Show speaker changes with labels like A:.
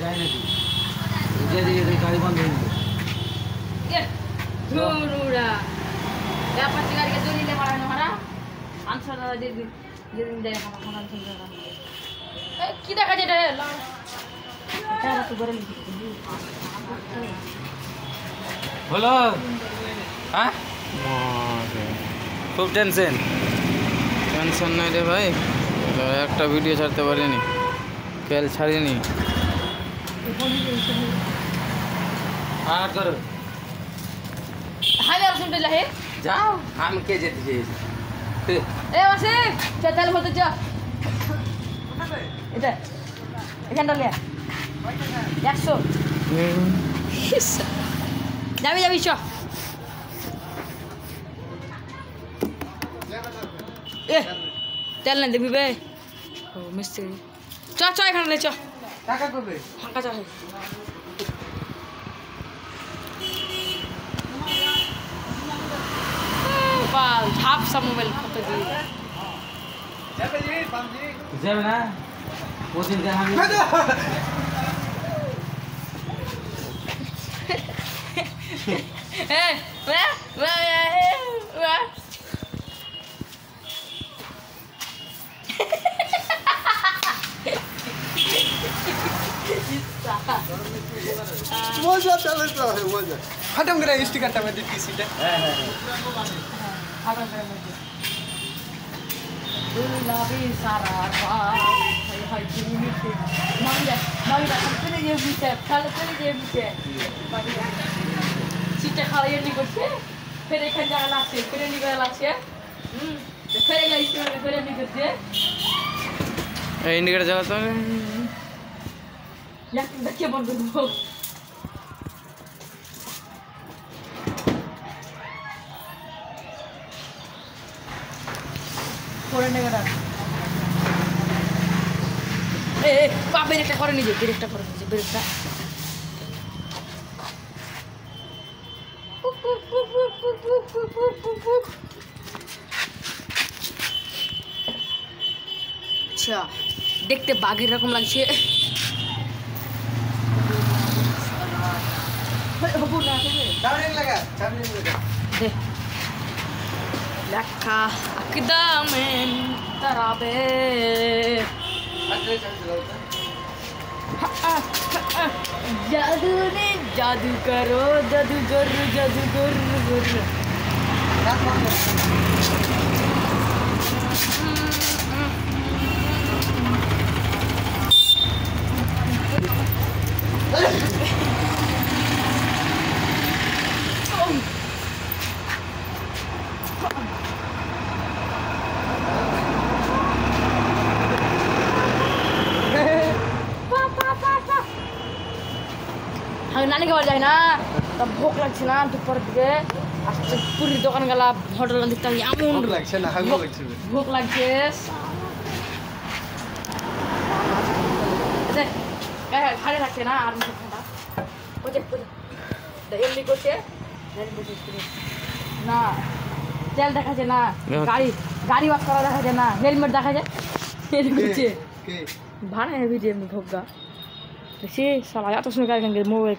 A: যায় নাকি যে গাড়ি বন্ধ হয়ে গেল
B: ধুরুরা ব্যাপার গাড়িকে দলিলে মারানো মারা 500 টাকা দিয়ে দিন দেয় আমার খানা থেকে কি দেখা যায় এটা এটা তো করে লিখি
A: হলো হ্যাঁ খুব টেনশন
C: নাই রে ভাই, একটা ভিডিও ছাড়তে পারিনি, খেল ছাড়িনি।
A: আর করো
B: হালে আসুন দিলা হে
A: যাও আমি কে যেতে চেয়েছি
B: এ আসে চল হতে যা এটা এখানটা লিয়া 100 যাবি যাবি চ এ তেল না দিবি বে ও মিস্ত্রি চ চ এখানে লে চ
A: টাকা কবে
B: ফাঁকা চা বাল ঝাপসা মোবাইল কত দিয়ে
A: যাবে না ওদিন আমি
D: मजा चले तो है मजा खत्म करा स्टिकर टा में दी सीट
A: হ্যাঁ হ্যাঁ
B: गुलाबी सारा हाय हाय जिमिते मांगा खालते ये बिचे सीटे खाली नहीं करते फिर एक जगह लासे फिर निकल लासे फिर लाइस फिर नहीं करते
C: इंडिकेटर जलाता है
B: यार देखिए बंद दो ফরেনে গড়া এ পা ব্রেকটা করে নিজে ব্রেকটা আচ্ছা দেখতে বাঘের রকম লাগছে
D: चार्जिंग लगा
B: देख लखा अकदम तराबे जादू ने जादू करो जादूगर नानी के बार जाए ना तब भूख लगছে না দুপুর দিকে আসছে পুরি দোকান গেলা হোটেল দিতে এমন
D: भूख লাগছে না হাগু লাগছে
B: ভূখ লাগছে দেখ খালি রাখছে না আর মুখ ঠান্ডা ওই এমনি করছে না তেল দেখা যায় না গাড়ি ওয়াশ করা দেখা যায় না হেলমেট দেখা যায় এরকম করছে
D: के
B: ভাড়া হেভি দিয়ে এমনি ভোগা দেখছি সালা এত সময় গাড়ি মোবাইল